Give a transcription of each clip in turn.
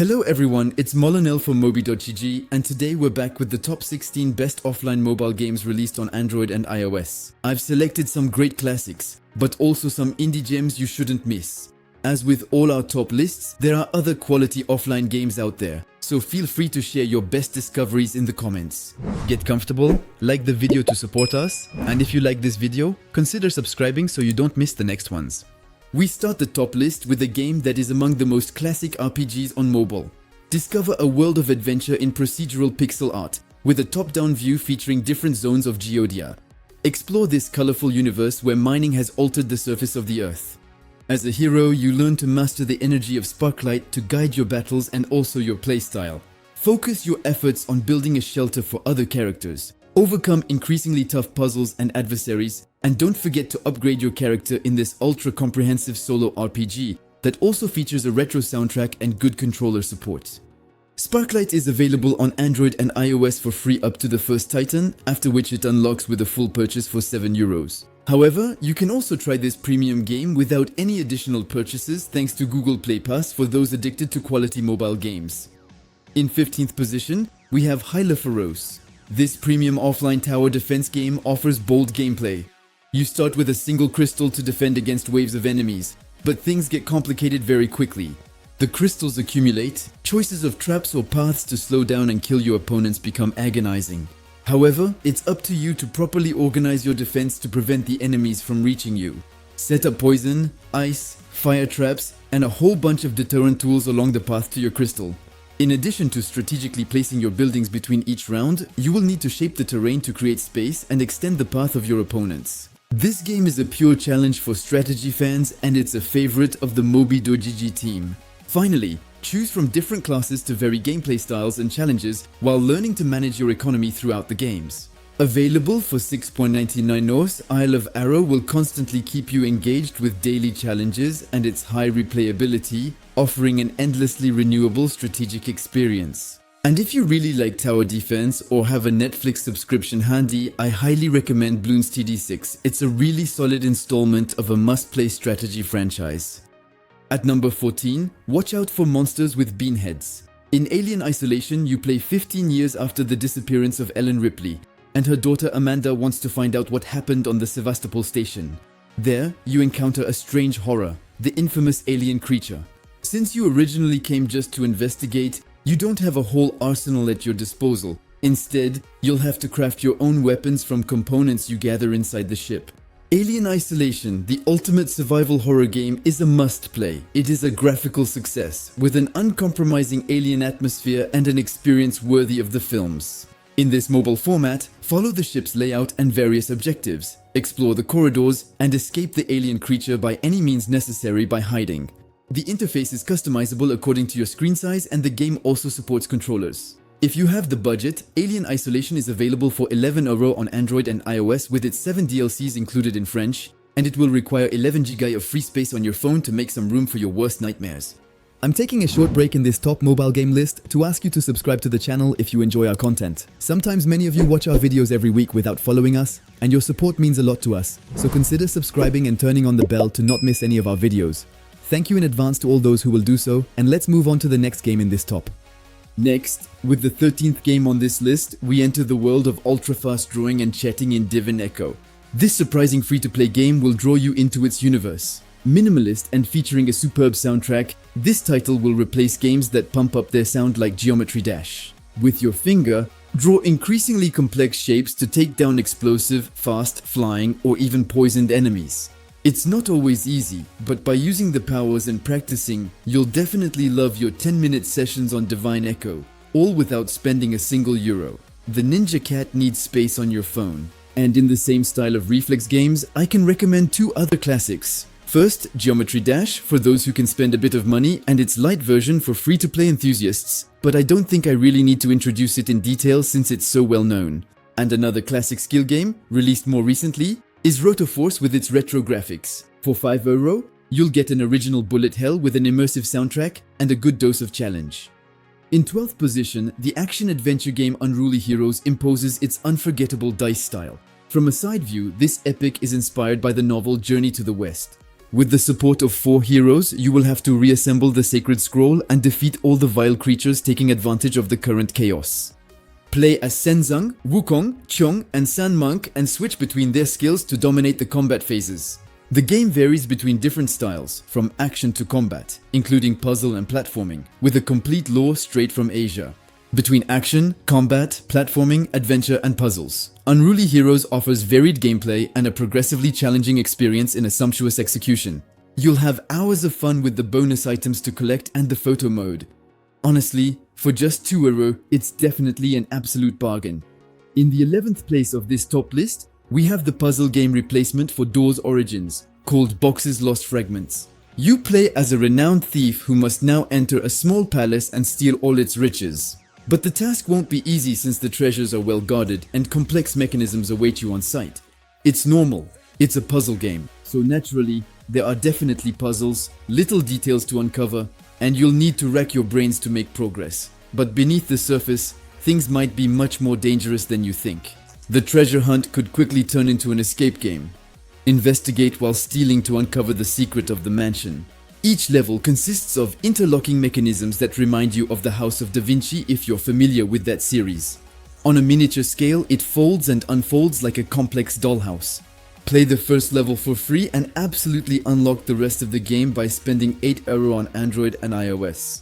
Hello everyone, it's Molyneux from Moby.gg, and today we're back with the top 16 best offline mobile games released on Android and iOS. I've selected some great classics, but also some indie gems you shouldn't miss. As with all our top lists, there are other quality offline games out there, so feel free to share your best discoveries in the comments. Get comfortable, like the video to support us, and if you like this video, consider subscribing so you don't miss the next ones. We start the top list with a game that is among the most classic RPGs on mobile. Discover a world of adventure in procedural pixel art, with a top-down view featuring different zones of Geodia. Explore this colorful universe where mining has altered the surface of the earth. As a hero, you learn to master the energy of Sparklite to guide your battles and also your playstyle. Focus your efforts on building a shelter for other characters. Overcome increasingly tough puzzles and adversaries, and don't forget to upgrade your character in this ultra-comprehensive solo RPG that also features a retro soundtrack and good controller support. Sparklite is available on Android and iOS for free up to the first Titan, after which it unlocks with a full purchase for €7. However, you can also try this premium game without any additional purchases thanks to Google Play Pass for those addicted to quality mobile games. In 15th position, we have Unruly Heroes. This premium offline tower defense game offers bold gameplay. You start with a single crystal to defend against waves of enemies, but things get complicated very quickly. The crystals accumulate, choices of traps or paths to slow down and kill your opponents become agonizing. However, it's up to you to properly organize your defense to prevent the enemies from reaching you. Set up poison, ice, fire traps, and a whole bunch of deterrent tools along the path to your crystal. In addition to strategically placing your buildings between each round, you will need to shape the terrain to create space and extend the path of your opponents. This game is a pure challenge for strategy fans, and it's a favorite of the Moby.gg team. Finally, choose from different classes to vary gameplay styles and challenges while learning to manage your economy throughout the games. Available for $6.99 North, Isle of Arrow will constantly keep you engaged with daily challenges and its high replayability, offering an endlessly renewable strategic experience. And if you really like tower defense or have a Netflix subscription handy, I highly recommend Bloons TD6. It's a really solid installment of a must-play strategy franchise. At number 14, watch out for monsters with bean heads. In Alien Isolation, you play 15 years after the disappearance of Ellen Ripley, and her daughter Amanda wants to find out what happened on the Sevastopol station. There, you encounter a strange horror, the infamous alien creature. Since you originally came just to investigate, you don't have a whole arsenal at your disposal. Instead, you'll have to craft your own weapons from components you gather inside the ship. Alien Isolation, the ultimate survival horror game, is a must-play. It is a graphical success, with an uncompromising alien atmosphere and an experience worthy of the films. In this mobile format, follow the ship's layout and various objectives, explore the corridors, and escape the alien creature by any means necessary by hiding. The interface is customizable according to your screen size, and the game also supports controllers. If you have the budget, Alien Isolation is available for €11 on Android and iOS with its 7 DLCs included in French, and it will require 11 GB of free space on your phone to make some room for your worst nightmares. I'm taking a short break in this top mobile game list to ask you to subscribe to the channel if you enjoy our content. Sometimes many of you watch our videos every week without following us, and your support means a lot to us, so consider subscribing and turning on the bell to not miss any of our videos. Thank you in advance to all those who will do so, and let's move on to the next game in this top. Next, with the 13th game on this list, we enter the world of ultra-fast drawing and chatting in Divineko. This surprising free-to-play game will draw you into its universe. Minimalist and featuring a superb soundtrack, this title will replace games that pump up their sound like Geometry Dash. With your finger, draw increasingly complex shapes to take down explosive, fast, flying, or even poisoned enemies. It's not always easy, but by using the powers and practicing, you'll definitely love your 10-minute sessions on Divineko, all without spending a single euro. The Ninja Cat needs space on your phone. And in the same style of reflex games, I can recommend two other classics. First, Geometry Dash for those who can spend a bit of money, and its light version for free-to-play enthusiasts, but I don't think I really need to introduce it in detail since it's so well known. And another classic skill game, released more recently, is Rotoforce with its retro graphics. For €5, you'll get an original bullet hell with an immersive soundtrack and a good dose of challenge. In 12th position, the action-adventure game Unruly Heroes imposes its unforgettable dice style. From a side view, this epic is inspired by the novel Journey to the West. With the support of 4 heroes, you will have to reassemble the sacred scroll and defeat all the vile creatures taking advantage of the current chaos. Play as Senzang, Wukong, Qiong, and San Monk and switch between their skills to dominate the combat phases. The game varies between different styles, from action to combat, including puzzle and platforming, with a complete lore straight from Asia. Between action, combat, platforming, adventure, and puzzles, Unruly Heroes offers varied gameplay and a progressively challenging experience in a sumptuous execution. You'll have hours of fun with the bonus items to collect and the photo mode. Honestly, for just €2, it's definitely an absolute bargain. In the 11th place of this top list, we have the puzzle game replacement for Doors Origins, called Box's Lost Fragments. You play as a renowned thief who must now enter a small palace and steal all its riches. But the task won't be easy since the treasures are well guarded and complex mechanisms await you on site. It's normal, it's a puzzle game, so naturally, there are definitely puzzles, little details to uncover, and you'll need to rack your brains to make progress. But beneath the surface, things might be much more dangerous than you think. The treasure hunt could quickly turn into an escape game. Investigate while stealing to uncover the secret of the mansion. Each level consists of interlocking mechanisms that remind you of the House of Da Vinci if you're familiar with that series. On a miniature scale, it folds and unfolds like a complex dollhouse. Play the first level for free and absolutely unlock the rest of the game by spending €8 on Android and iOS.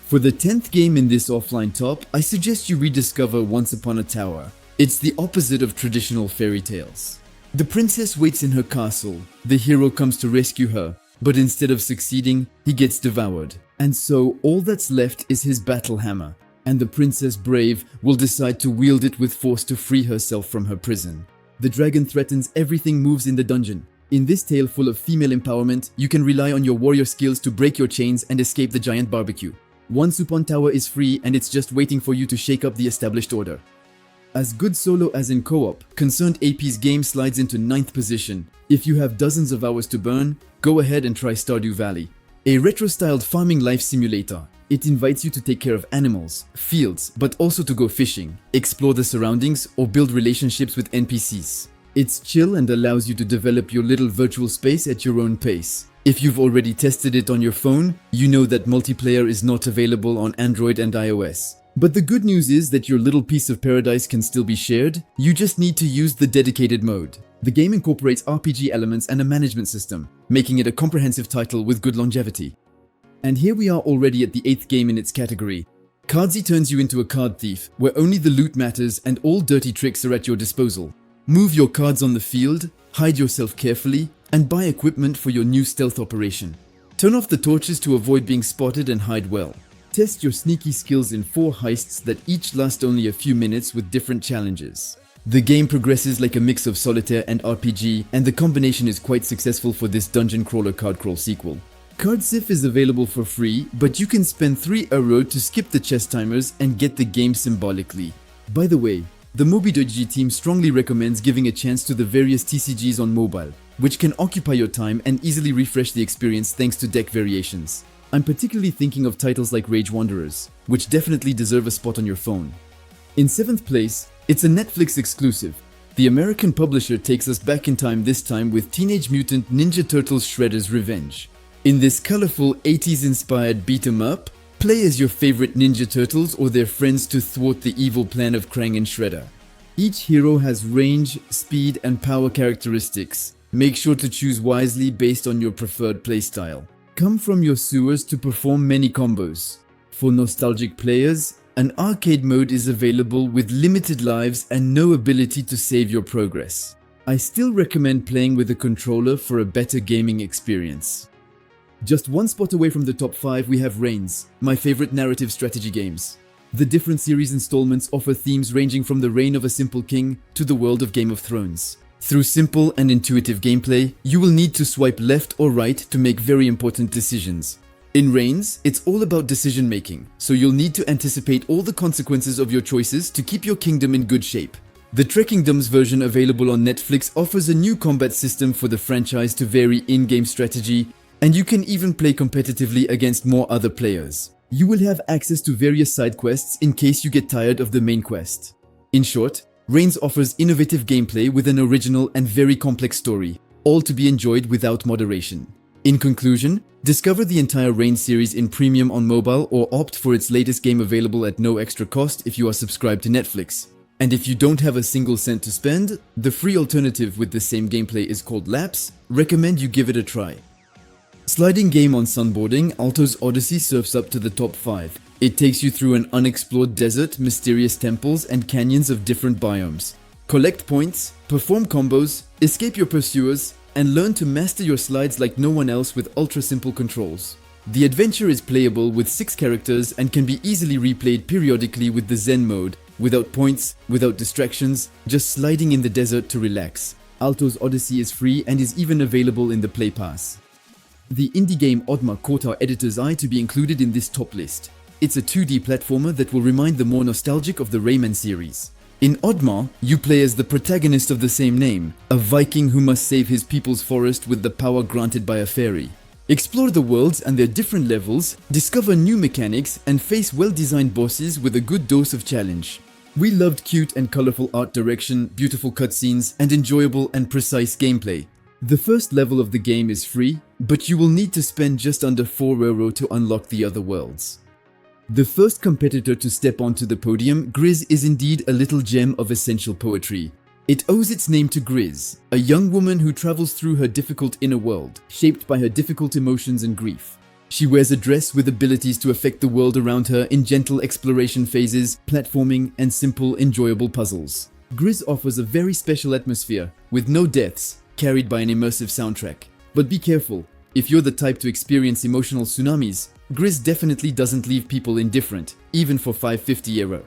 For the 10th game in this offline top, I suggest you rediscover Once Upon a Tower. It's the opposite of traditional fairy tales. The princess waits in her castle. The hero comes to rescue her, but instead of succeeding, he gets devoured. And so all that's left is his battle hammer, and the princess brave will decide to wield it with force to free herself from her prison. The dragon threatens everything moves in the dungeon. In this tale full of female empowerment, you can rely on your warrior skills to break your chains and escape the giant barbecue. Once Upon Tower is free and it's just waiting for you to shake up the established order. As good solo as in co-op, Concerned AP's game slides into 9th position. If you have dozens of hours to burn, go ahead and try Stardew Valley. A retro-styled farming life simulator. It invites you to take care of animals, fields, but also to go fishing, explore the surroundings, or build relationships with NPCs. It's chill and allows you to develop your little virtual space at your own pace. If you've already tested it on your phone, you know that multiplayer is not available on Android and iOS. But the good news is that your little piece of paradise can still be shared. You just need to use the dedicated mode. The game incorporates RPG elements and a management system, making it a comprehensive title with good longevity. And here we are already at the 8th game in its category. Cardsy turns you into a card thief, where only the loot matters and all dirty tricks are at your disposal. Move your cards on the field, hide yourself carefully, and buy equipment for your new stealth operation. Turn off the torches to avoid being spotted and hide well. Test your sneaky skills in 4 heists that each last only a few minutes with different challenges. The game progresses like a mix of solitaire and RPG, and the combination is quite successful for this dungeon crawler card crawl sequel. Cardsif is available for free, but you can spend €3 to skip the chess timers and get the game symbolically. By the way, the Moby.g team strongly recommends giving a chance to the various TCGs on mobile, which can occupy your time and easily refresh the experience thanks to deck variations. I'm particularly thinking of titles like Rage Wanderers, which definitely deserve a spot on your phone. In 7th place, it's a Netflix exclusive. The American publisher takes us back in time, this time with Teenage Mutant Ninja Turtles Shredder's Revenge. In this colorful 80s-inspired beat-em-up, play as your favorite Ninja Turtles or their friends to thwart the evil plan of Krang and Shredder. Each hero has range, speed, and power characteristics. Make sure to choose wisely based on your preferred playstyle. Come from your sewers to perform many combos. For nostalgic players, an arcade mode is available with limited lives and no ability to save your progress. I still recommend playing with a controller for a better gaming experience. Just one spot away from the top 5 we have Reigns, my favorite narrative strategy games. The different series installments offer themes ranging from the reign of a simple king to the world of Game of Thrones. Through simple and intuitive gameplay, you will need to swipe left or right to make very important decisions. In Reigns, it's all about decision making, so you'll need to anticipate all the consequences of your choices to keep your kingdom in good shape. The Trekkingdoms version available on Netflix offers a new combat system for the franchise to vary in-game strategy, and you can even play competitively against more other players. You will have access to various side quests in case you get tired of the main quest. In short, Reigns offers innovative gameplay with an original and very complex story. all to be enjoyed without moderation. In conclusion, discover the entire Reign series in premium on mobile or opt for its latest game available at no extra cost if you are subscribed to Netflix. And if you don't have a single cent to spend, the free alternative with the same gameplay is called Laps. Recommend you give it a try. Sliding game on sunboarding, Alto's Odyssey surfs up to the top 5. It takes you through an unexplored desert, mysterious temples, and canyons of different biomes. Collect points, perform combos, escape your pursuers, and learn to master your slides like no one else with ultra-simple controls. The adventure is playable with 6 characters and can be easily replayed periodically with the Zen mode, without points, without distractions, just sliding in the desert to relax. Alto's Odyssey is free and is even available in the Play Pass. The indie game Oddmar caught our editor's eye to be included in this top list. It's a 2D platformer that will remind the more nostalgic of the Rayman series. In Oddmar, you play as the protagonist of the same name, a Viking who must save his people's forest with the power granted by a fairy. Explore the worlds and their different levels, discover new mechanics, and face well-designed bosses with a good dose of challenge. We loved cute and colorful art direction, beautiful cutscenes, and enjoyable and precise gameplay. The first level of the game is free, but you will need to spend just under €4 to unlock the other worlds. The first competitor to step onto the podium, Gris is indeed a little gem of essential poetry. It owes its name to Gris, a young woman who travels through her difficult inner world, shaped by her difficult emotions and grief. She wears a dress with abilities to affect the world around her in gentle exploration phases, platforming, and simple, enjoyable puzzles. Gris offers a very special atmosphere, with no deaths, carried by an immersive soundtrack. But be careful, if you're the type to experience emotional tsunamis, Gris definitely doesn't leave people indifferent, even for €5.50.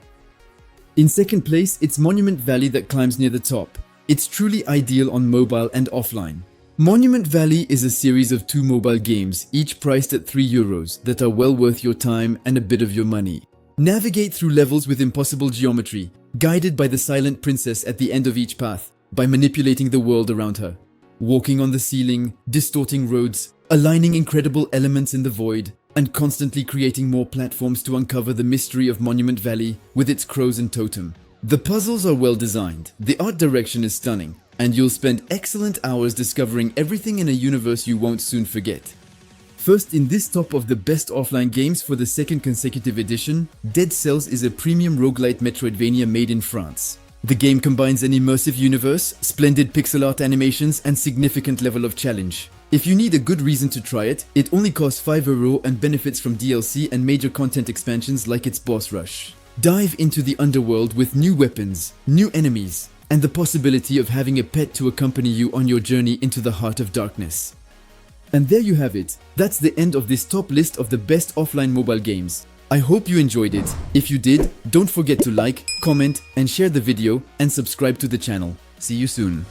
In second place, it's Monument Valley that climbs near the top. It's truly ideal on mobile and offline. Monument Valley is a series of 2 mobile games, each priced at €3, that are well worth your time and a bit of your money. Navigate through levels with impossible geometry, guided by the silent princess at the end of each path, by manipulating the world around her. Walking on the ceiling, distorting roads, aligning incredible elements in the void, and constantly creating more platforms to uncover the mystery of Monument Valley with its crows and totem. The puzzles are well designed, the art direction is stunning, and you'll spend excellent hours discovering everything in a universe you won't soon forget. First in this top of the best offline games for the second consecutive edition, Dead Cells is a premium roguelite Metroidvania made in France. The game combines an immersive universe, splendid pixel art animations, and significant level of challenge. If you need a good reason to try it, it only costs €5 and benefits from DLC and major content expansions like its boss rush. Dive into the underworld with new weapons, new enemies, and the possibility of having a pet to accompany you on your journey into the heart of darkness. And there you have it. That's the end of this top list of the best offline mobile games. I hope you enjoyed it. If you did, don't forget to like, comment, and share the video, and subscribe to the channel. See you soon.